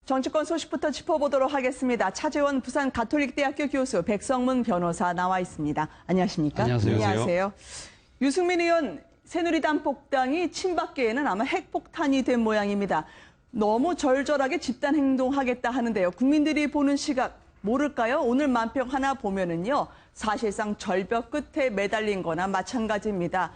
정치권 소식부터 짚어보도록 하겠습니다. 차재원 부산 가톨릭대학교 교수, 백성문 변호사 나와 있습니다. 안녕하십니까? 안녕하세요. 안녕하세요. 유승민 의원, 새누리당 복당이 친박계에는 아마 핵폭탄이 된 모양입니다. 너무 절절하게 집단 행동하겠다 하는데요. 국민들이 보는 시각 모를까요? 오늘 만평 하나 보면은요. 사실상 절벽 끝에 매달린 거나 마찬가지입니다.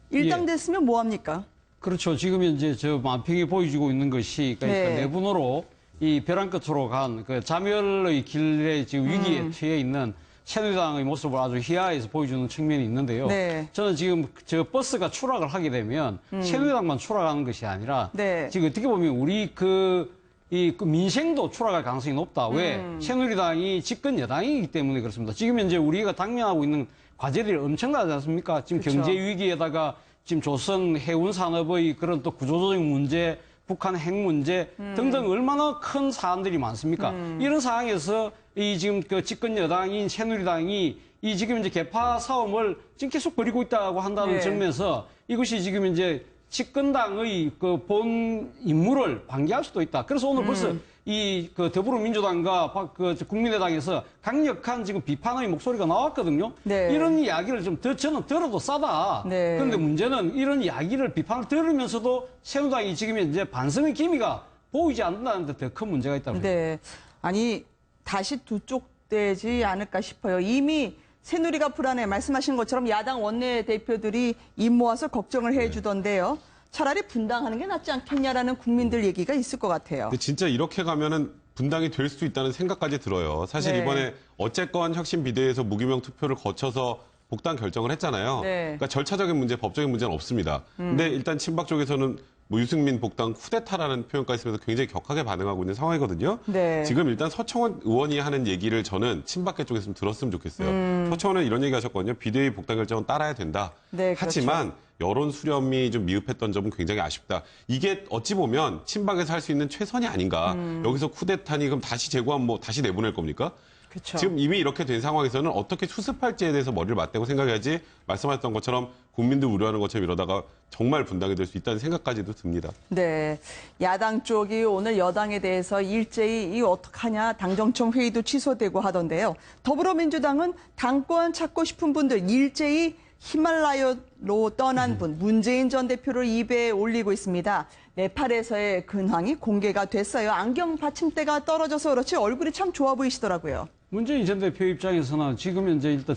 일당됐으면 뭐합니까? 그렇죠. 지금 이제 저 만평이 보여주고 있는 것이 그러니까 네. 내분으로 이 벼랑 끝으로 간 그 자멸의 길에 지금 위기에 처해 있는 새누리당의 모습을 아주 희화해서 보여주는 측면이 있는데요. 네. 저는 지금 저 버스가 추락을 하게 되면 새누리당만 추락하는 것이 아니라 네. 지금 어떻게 보면 우리 그 민생도 추락할 가능성이 높다. 왜? 새누리당이 집권 여당이기 때문에 그렇습니다. 지금 현재 우리가 당면하고 있는 과제들이 엄청나지 않습니까? 지금 그렇죠. 경제 위기에다가 지금 조선 해운 산업의 그런 또 구조조정 문제, 북한 핵 문제 등등 얼마나 큰 사안들이 많습니까? 이런 상황에서 이 지금 그 집권 여당인 새누리당이 이 지금 이제 개파 싸움을 지금 계속 벌이고 있다고 한다는 네. 측면에서 이것이 지금 이제 집권당의 그 본 임무를 방기할 수도 있다. 그래서 오늘 벌써 이 그 더불어민주당과 그 국민의당에서 강력한 지금 비판의 목소리가 나왔거든요. 네. 이런 이야기를 좀 저는 들어도 싸다. 네. 그런데 문제는 이런 이야기를 비판을 들으면서도 새누리당이 지금 이제 반성의 기미가 보이지 않는다는 데 더 큰 문제가 있다고 생각합니다. 네. 아니, 다시 두 쪽 되지 않을까 싶어요. 이미 새누리가 불안해 말씀하신 것처럼 야당 원내대표들이 입 모아서 걱정을 해주던데요. 차라리 분당하는 게 낫지 않겠냐라는 국민들 얘기가 있을 것 같아요. 근데 진짜 이렇게 가면은 분당이 될 수 있다는 생각까지 들어요. 사실 네. 이번에 어쨌건 혁신 비대위에서 무기명 투표를 거쳐서 복당 결정을 했잖아요. 네. 그러니까 절차적인 문제, 법적인 문제는 없습니다. 근데 일단 친박 쪽에서는 뭐 유승민 복당 쿠데타라는 표현까지 쓰면서 굉장히 격하게 반응하고 있는 상황이거든요. 네. 지금 일단 서청원 의원이 하는 얘기를 저는 친박계 쪽에서 좀 들었으면 좋겠어요. 서청원은 이런 얘기 하셨거든요. 비대위 복당 결정은 따라야 된다. 네, 하지만 여론 수렴이 좀 미흡했던 점은 굉장히 아쉽다. 이게 어찌 보면 친박에서 할 수 있는 최선이 아닌가. 여기서 쿠데타니 그럼 다시 제고하면 뭐 다시 내보낼 겁니까? 그렇죠. 지금 이미 이렇게 된 상황에서는 어떻게 수습할지에 대해서 머리를 맞대고 생각해야지 말씀하셨던 것처럼 국민들 우려하는 것처럼 이러다가 정말 분당이 될 수 있다는 생각까지도 듭니다. 네. 야당 쪽이 오늘 여당에 대해서 일제히 이 어떡하냐 당정청 회의도 취소되고 하던데요. 더불어민주당은 당권 찾고 싶은 분들 일제히 히말라야로 떠난 분 문재인 전 대표를 입에 올리고 있습니다. 네팔에서의 근황이 공개가 됐어요. 안경 받침대가 떨어져서 그렇지 얼굴이 참 좋아 보이시더라고요. 문재인 전 대표 입장에서는 지금 현재 일단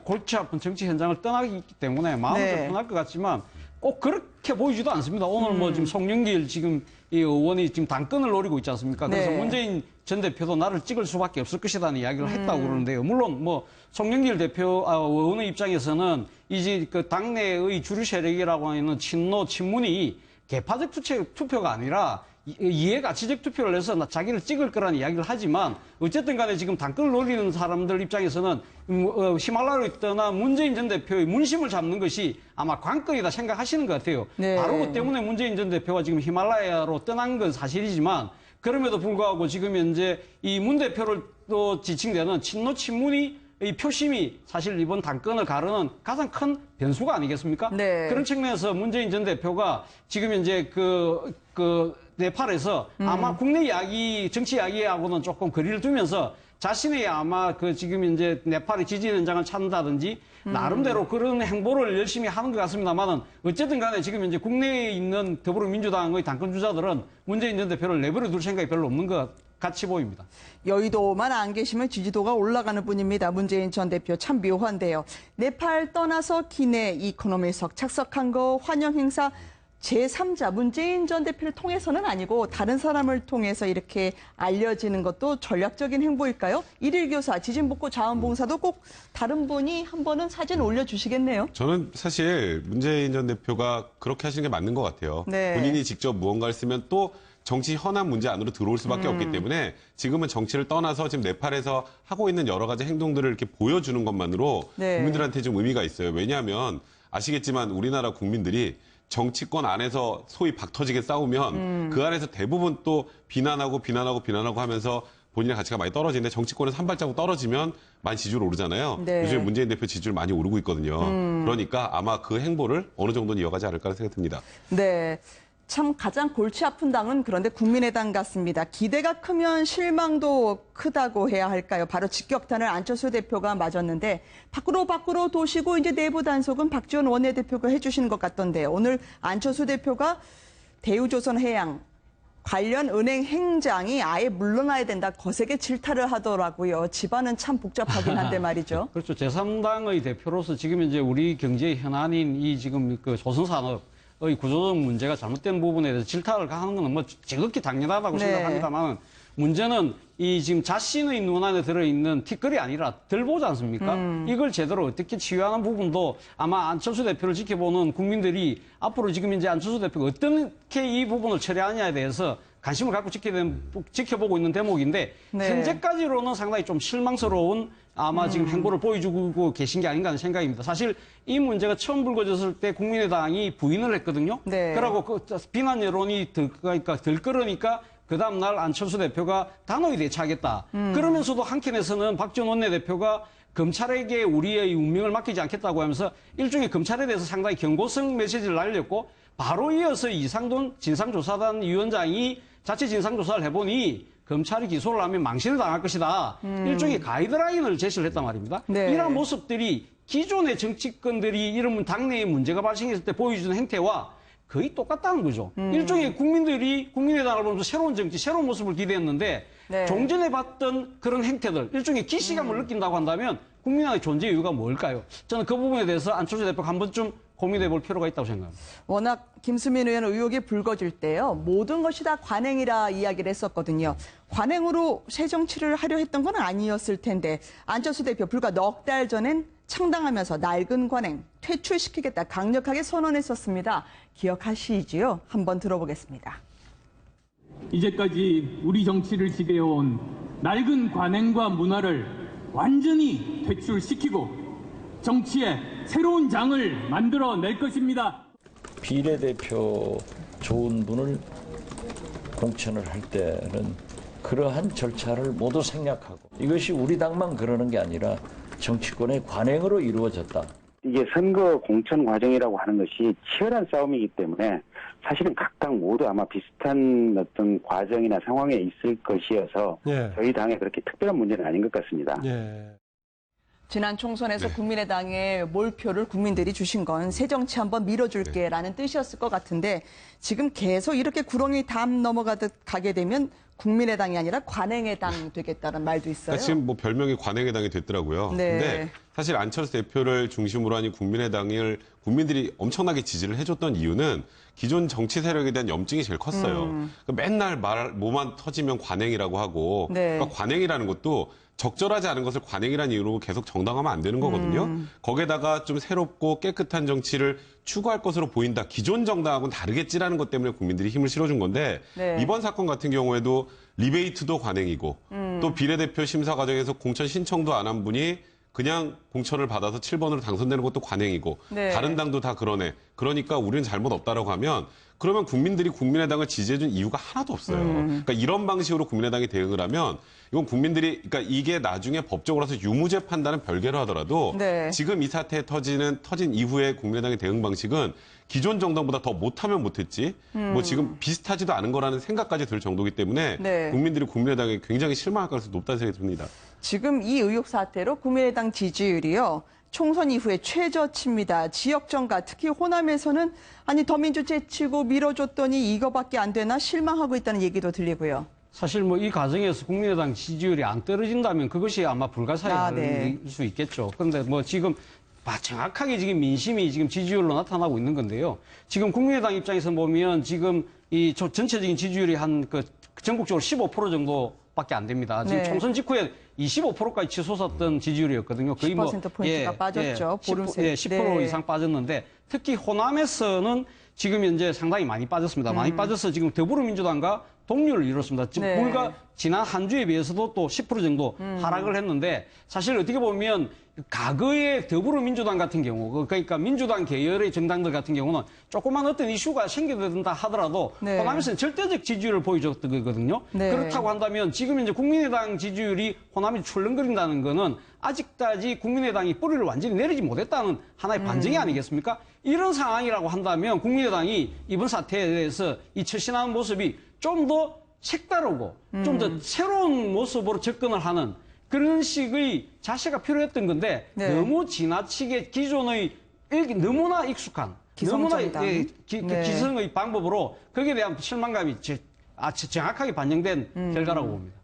골치 아픈 정치 현장을 떠나기 때문에 마음은 네. 좀 편할 것 같지만 꼭 그렇게 보이지도 않습니다. 오늘 뭐 지금 송영길 지금 이 의원이 지금 당권을 노리고 있지 않습니까? 그래서 네. 문재인 전 대표도 나를 찍을 수밖에 없을 것이라는 이야기를 했다고 그러는데요. 물론 뭐 송영길 의원의 입장에서는 이제 그 당내의 주류 세력이라고 하는 친노 친문이 개파적 투표가 아니라 이해가치적 투표를 해서 자기를 찍을 거라는 이야기를 하지만 어쨌든 간에 지금 당권을 노리는 사람들 입장에서는 히말라야로 떠난 문재인 전 대표의 문심을 잡는 것이 아마 관건이다 생각하시는 것 같아요. 네. 바로 그 때문에 문재인 전 대표가 지금 히말라야로 떠난 건 사실이지만 그럼에도 불구하고 지금 현재 이 문 대표를 또 지칭되는 친노 친문이 이 표심이 사실 이번 당권을 가르는 가장 큰 변수가 아니겠습니까? 네. 그런 측면에서 문재인 전 대표가 지금 이제 네팔에서 아마 국내 이야기, 정치 이야기하고는 조금 거리를 두면서 자신의 아마 지금 이제 네팔의 지지 현장을 찾는다든지 나름대로 그런 행보를 열심히 하는 것 같습니다만은 어쨌든 간에 지금 이제 국내에 있는 더불어민주당의 당권 주자들은 문재인 전 대표를 내버려 둘 생각이 별로 없는 것 같이 보입니다. 여의도만 안 계시면 지지도가 올라가는 분입니다. 문재인 전 대표 참 묘한데요. 네팔 떠나서 기내 이코노미석 착석한 거 환영 행사 제3자 문재인 전 대표를 통해서는 아니고 다른 사람을 통해서 이렇게 알려지는 것도 전략적인 행보일까요? 일일 교사, 지진복구 자원봉사도 꼭 다른 분이 한 번은 사진 올려주시겠네요. 저는 사실 문재인 전 대표가 그렇게 하시는 게 맞는 것 같아요. 네. 본인이 직접 무언가를 쓰면 또 정치 현안 문제 안으로 들어올 수밖에 없기 때문에 지금은 정치를 떠나서 지금 네팔에서 하고 있는 여러 가지 행동들을 이렇게 보여주는 것만으로 네. 국민들한테 좀 의미가 있어요. 왜냐하면 아시겠지만 우리나라 국민들이 정치권 안에서 소위 박터지게 싸우면 그 안에서 대부분 또 비난하고 하면서 본인의 가치가 많이 떨어지는데 정치권에서 한 발자국 떨어지면 많이 지지율 오르잖아요. 네. 요즘 문재인 대표 지지율 많이 오르고 있거든요. 그러니까 아마 그 행보를 어느 정도는 이어가지 않을까 생각됩니다. 네. 참 가장 골치 아픈 당은 그런데 국민의당 같습니다. 기대가 크면 실망도 크다고 해야 할까요? 바로 직격탄을 안철수 대표가 맞았는데 밖으로 도시고 이제 내부 단속은 박지원 원내대표가 해주시는 것 같던데요. 오늘 안철수 대표가 대우조선해양 관련 은행 행장이 아예 물러나야 된다. 거세게 질타를 하더라고요. 집안은 참 복잡하긴 한데 말이죠. 그렇죠. 제3당의 대표로서 지금 이제 우리 경제의 현안인 이 지금 그 조선산업의 구조적 문제가 잘못된 부분에 대해서 질타를 하는 건 뭐 지극히 당연하다고 네. 생각합니다만 문제는 이 지금 자신의 눈 안에 들어있는 티끌이 아니라 덜 보지 않습니까? 이걸 제대로 어떻게 치유하는 부분도 아마 안철수 대표를 지켜보는 국민들이 앞으로 지금 이제 안철수 대표가 어떻게 이 부분을 처리하냐에 대해서 관심을 갖고 지켜보고 있는 대목인데 네. 현재까지로는 상당히 좀 실망스러운 아마 지금 행보를 보여주고 계신 게 아닌가 하는 생각입니다. 사실 이 문제가 처음 불거졌을 때 국민의당이 부인을 했거든요. 네. 그러고 그 비난 여론이 들끓으니까 그 다음날 안철수 대표가 단호히 대처하겠다. 그러면서도 한켠에서는 박지원 원내대표가 검찰에게 우리의 운명을 맡기지 않겠다고 하면서 일종의 검찰에 대해서 상당히 경고성 메시지를 날렸고 바로 이어서 이상돈 진상조사단 위원장이 자체 진상조사를 해보니 검찰이 기소를 하면 망신을 당할 것이다. 일종의 가이드라인을 제시를 했단 말입니다. 네. 이러한 모습들이 기존의 정치권들이 이런 당내에 문제가 발생했을 때 보여주는 행태와 거의 똑같다는 거죠. 일종의 국민들이 국민의당을 보면서 새로운 정치, 새로운 모습을 기대했는데 네. 종전에 봤던 그런 행태들, 일종의 기시감을 느낀다고 한다면 국민의당의 존재 이유가 뭘까요? 저는 그 부분에 대해서 안철수 대표가 한 번쯤 고민해 볼 필요가 있다고 생각합니다. 워낙 김수민 의원 의혹이 불거질 때요. 모든 것이 다 관행이라 이야기를 했었거든요. 관행으로 새 정치를 하려 했던 건 아니었을 텐데 안철수 대표 불과 넉 달 전엔 창당하면서 낡은 관행 퇴출시키겠다 강력하게 선언했었습니다. 기억하시지요? 한번 들어보겠습니다. 이제까지 우리 정치를 지배해온 낡은 관행과 문화를 완전히 퇴출시키고 정치의 새로운 장을 만들어낼 것입니다. 비례대표 좋은 분을 공천을 할 때는 그러한 절차를 모두 생략하고 이것이 우리 당만 그러는 게 아니라 정치권의 관행으로 이루어졌다. 이게 선거 공천 과정이라고 하는 것이 치열한 싸움이기 때문에 사실은 각 당 모두 아마 비슷한 어떤 과정이나 상황에 있을 것이어서 예. 저희 당에 그렇게 특별한 문제는 아닌 것 같습니다. 예. 지난 총선에서 네. 국민의당에 몰표를 국민들이 주신 건 새 정치 한번 밀어줄게라는 뜻이었을 것 같은데 지금 계속 이렇게 구렁이 담 넘어가듯 가게 되면 국민의당이 아니라 관행의 당 되겠다는 말도 있어요. 그러니까 지금 뭐 별명이 관행의 당이 됐더라고요. 네. 근데 사실 안철수 대표를 중심으로 한 이 국민의당을 국민들이 엄청나게 지지를 해줬던 이유는 기존 정치 세력에 대한 염증이 제일 컸어요. 그러니까 맨날 뭐만 터지면 관행이라고 하고 네. 그러니까 관행이라는 것도 적절하지 않은 것을 관행이라는 이유로 계속 정당하면 안 되는 거거든요. 거기에다가 좀 새롭고 깨끗한 정치를 추구할 것으로 보인다. 기존 정당하고는 다르겠지라는 것 때문에 국민들이 힘을 실어준 건데 네. 이번 사건 같은 경우에도 리베이트도 관행이고 또 비례대표 심사 과정에서 공천 신청도 안 한 분이 그냥 공천을 받아서 7번으로 당선되는 것도 관행이고 네. 다른 당도 다 그러네. 그러니까 우리는 잘못 없다라고 하면 그러면 국민들이 국민의당을 지지해준 이유가 하나도 없어요. 그러니까 이런 방식으로 국민의당이 대응을 하면 이건 국민들이 그러니까 이게 나중에 법적으로서 유무죄 판단은 별개로 하더라도 네. 지금 이 사태에 터진 이후에 국민의당의 대응 방식은 기존 정당보다 더 못하면 못했지 뭐 지금 비슷하지도 않은 거라는 생각까지 들 정도이기 때문에 네. 국민들이 국민의당에 굉장히 실망할 가능성이 높다는 생각이 듭니다. 지금 이 의혹 사태로 국민의당 지지율이요. 총선 이후에 최저치입니다. 지역정가 특히 호남에서는 아니 더민주 제치고 밀어줬더니 이거밖에 안 되나 실망하고 있다는 얘기도 들리고요. 사실 뭐 이 과정에서 국민의당 지지율이 안 떨어진다면 그것이 아마 불가사의할 네. 수 있겠죠. 그런데 뭐 지금 정확하게 지금 민심이 지금 지지율로 나타나고 있는 건데요. 지금 국민의당 입장에서 보면 지금 이 전체적인 지지율이 한 전국적으로 15% 정도밖에 안 됩니다. 지금 네. 총선 직후에 25%까지 치솟았던 지지율이었거든요. 거의 10% 포인트가 빠졌죠. 보름 새. 10% 네. 이상 빠졌는데 특히 호남에서는 지금 현재 상당히 많이 빠졌습니다. 많이 빠져서 지금 더불어민주당과 동률을 이뤘습니다. 즉 네. 불과 지난 한 주에 비해서도 또 10% 정도 하락을 했는데 사실 어떻게 보면 과거의 더불어민주당 같은 경우 그러니까 민주당 계열의 정당들 같은 경우는 조그만 어떤 이슈가 생겨든다 하더라도 네. 호남에서는 절대적 지지율을 보여줬던 거거든요. 네. 그렇다고 한다면 지금 이제 국민의당 지지율이 호남이 출렁거린다는 거는 아직까지 국민의당이 뿌리를 완전히 내리지 못했다는 하나의 반증이 아니겠습니까? 이런 상황이라고 한다면 국민의당이 이번 사태에 대해서 이 처신하는 모습이 좀 더 색다르고 좀 더 새로운 모습으로 접근을 하는 그런 식의 자세가 필요했던 건데 네. 너무 지나치게 기존의 너무나 익숙한 기성정당. 너무나 네. 기성의 방법으로 거기에 대한 실망감이 정확하게 반영된 결과라고 봅니다.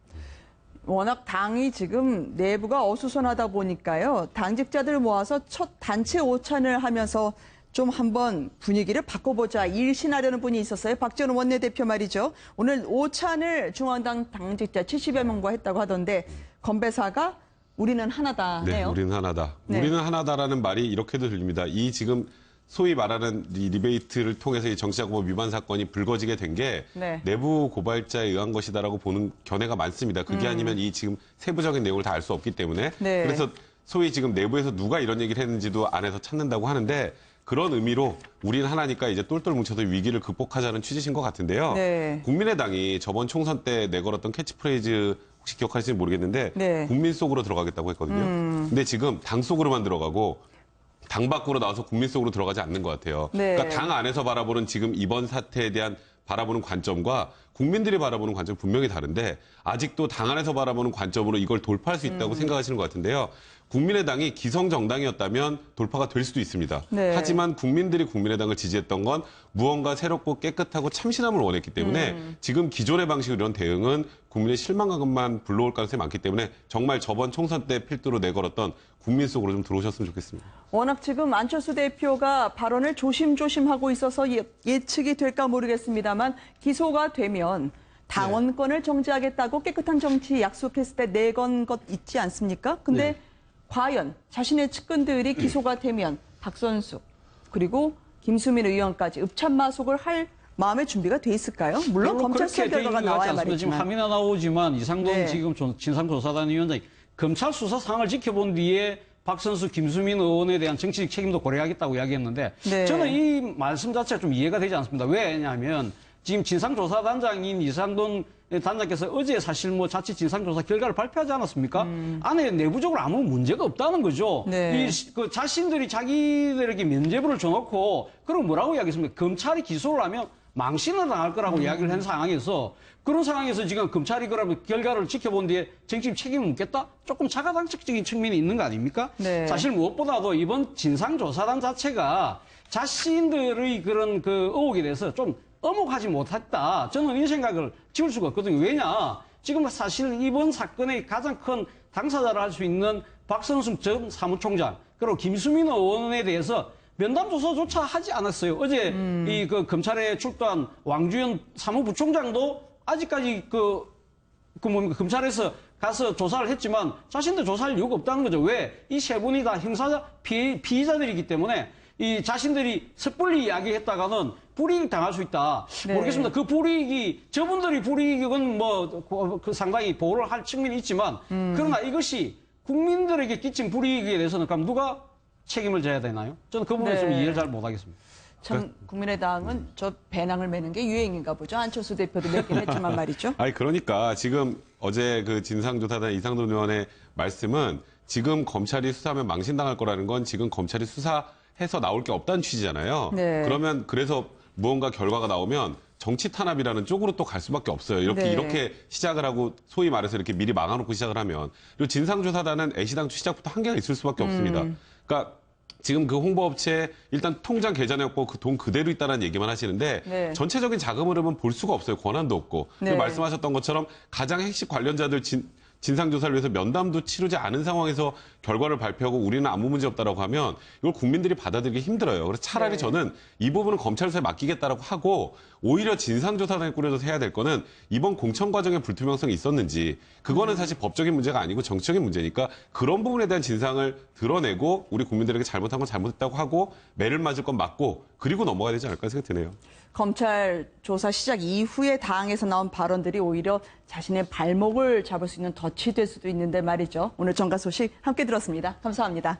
워낙 당이 지금 내부가 어수선하다 보니까요. 당직자들 모아서 첫 단체 오찬을 하면서 좀 한번 분위기를 바꿔보자 일신하려는 분이 있었어요. 박지원 원내대표 말이죠. 오늘 오찬을 중앙당 당직자 70여 명과 했다고 하던데 건배사가 우리는 하나다 네, 네요. 우리는 하나다. 네. 우리는 하나다라는 말이 이렇게도 들립니다. 이 지금 소위 말하는 이 리베이트를 통해서 이 정치자금법 위반 사건이 불거지게 된 게 네. 내부 고발자에 의한 것이다라고 보는 견해가 많습니다. 그게 아니면 이 지금 세부적인 내용을 다 알 수 없기 때문에 네. 그래서 소위 지금 내부에서 누가 이런 얘기를 했는지도 안에서 찾는다고 하는데 그런 의미로 우리는 하나니까 이제 똘똘 뭉쳐서 위기를 극복하자는 취지신 것 같은데요. 네. 국민의당이 저번 총선 때 내걸었던 캐치프레이즈 혹시 기억하실지 모르겠는데 네. 국민 속으로 들어가겠다고 했거든요. 근데 지금 당 속으로만 들어가고 당 밖으로 나와서 국민 속으로 들어가지 않는 것 같아요. 네. 그러니까 당 안에서 바라보는 지금 이번 사태에 대한 바라보는 관점과 국민들이 바라보는 관점이 분명히 다른데 아직도 당 안에서 바라보는 관점으로 이걸 돌파할 수 있다고 생각하시는 것 같은데요. 국민의당이 기성정당이었다면 돌파가 될 수도 있습니다. 네. 하지만 국민들이 국민의당을 지지했던 건 무언가 새롭고 깨끗하고 참신함을 원했기 때문에 지금 기존의 방식으로 이런 대응은 국민의 실망감만 불러올 가능성이 많기 때문에 정말 저번 총선 때 필두로 내걸었던 국민 속으로 좀 들어오셨으면 좋겠습니다. 워낙 지금 안철수 대표가 발언을 조심조심 하고 있어서 예측이 될까 모르겠습니다만 기소가 되면 당원권을 정지하겠다고 깨끗한 정치 약속했을 때 내건 것 있지 않습니까? 근데 네. 과연 자신의 측근들이 기소가 되면 박선숙 그리고 김수민 의원까지 읍참마속을 할 마음의 준비가 돼 있을까요? 물론 검찰 수사 결과가 나와야 지금 말이지만. 함이나 나오지만 이상돈 네. 지금 진상조사단 위원장이 검찰 수사 상황을 지켜본 뒤에 박선수, 김수민 의원에 대한 정치적 책임도 고려하겠다고 이야기했는데 네. 저는 이 말씀 자체가 좀 이해가 되지 않습니다. 왜냐하면 지금 진상조사단장인 이상돈 단장께서 어제 사실 뭐 자칫 진상조사 결과를 발표하지 않았습니까? 안에 내부적으로 아무 문제가 없다는 거죠. 네. 그 자신들이 자기들에게 면죄부를 줘놓고 그럼 뭐라고 이야기했습니까? 검찰이 기소를 하면 망신을 당할 거라고 이야기를 한 상황에서 그런 상황에서 지금 검찰이 그러면 결과를 지켜본 뒤에 정치적 책임을 묻겠다? 조금 자가당착적인 측면이 있는 거 아닙니까? 네. 사실 무엇보다도 이번 진상조사단 자체가 자신들의 그런 그 의혹에 대해서 좀 엄혹하지 못했다. 저는 이 생각을 지울 수가 없거든요. 왜냐? 지금 사실 이번 사건의 가장 큰 당사자를 할 수 있는 박선숙 전 사무총장 그리고 김수민 의원에 대해서 면담 조사조차 하지 않았어요. 어제 이 그 검찰에 출두한 왕주현 사무부총장도 아직까지 뭡니까 검찰에서 가서 조사를 했지만 자신들 조사할 이유가 없다는 거죠. 왜? 이 세 분이 다 형사자 피의자들이기 때문에 이 자신들이 섣불리 이야기했다가는 불이익 당할 수 있다. 네. 모르겠습니다. 그 불이익이 저분들이 불이익은 그 상당히 보호를 할 측면이 있지만 그러나 이것이 국민들에게 끼친 불이익에 대해서는 그럼 누가 책임을 져야 되나요? 저는 그 부분에 좀 네. 이해를 잘 못하겠습니다. 참 국민의당은 저 배낭을 매는 게 유행인가 보죠. 안철수 대표도 맺긴 했지만 말이죠. 아니 그러니까 지금 어제 그 진상조사단 이상돈 의원의 말씀은 지금 검찰이 수사하면 망신당할 거라는 건 지금 검찰이 수사해서 나올 게 없다는 취지잖아요. 네. 그러면 그래서 무언가 결과가 나오면 정치 탄압이라는 쪽으로 또 갈 수밖에 없어요. 이렇게 시작을 하고 소위 말해서 이렇게 미리 막아놓고 시작을 하면 그리고 진상조사단은 애시당초 시작부터 한계가 있을 수밖에 없습니다. 그러니까 지금 그 홍보업체 일단 통장 계좌냈고 그 돈 그대로 있다는 얘기만 하시는데 네. 전체적인 자금 흐름은 볼 수가 없어요. 권한도 없고. 네. 그리고 말씀하셨던 것처럼 가장 핵심 관련자들 진상조사를 위해서 면담도 치르지 않은 상황에서 결과를 발표하고 우리는 아무 문제 없다라고 하면 이걸 국민들이 받아들이기 힘들어요. 그래서 차라리 네. 저는 이 부분은 검찰 수사에 맡기겠다라고 하고 오히려 진상조사단을 꾸려서 해야 될 거는 이번 공천 과정에 불투명성이 있었는지 그거는 사실 법적인 문제가 아니고 정치적인 문제니까 그런 부분에 대한 진상을 드러내고 우리 국민들에게 잘못한 건 잘못했다고 하고 매를 맞을 건 맞고 그리고 넘어가야 되지 않을까 생각이 드네요. 검찰 조사 시작 이후에 당에서 나온 발언들이 오히려 자신의 발목을 잡을 수 있는 덫이 될 수도 있는데 말이죠. 오늘 정가 소식 함께 들었습니다. 감사합니다.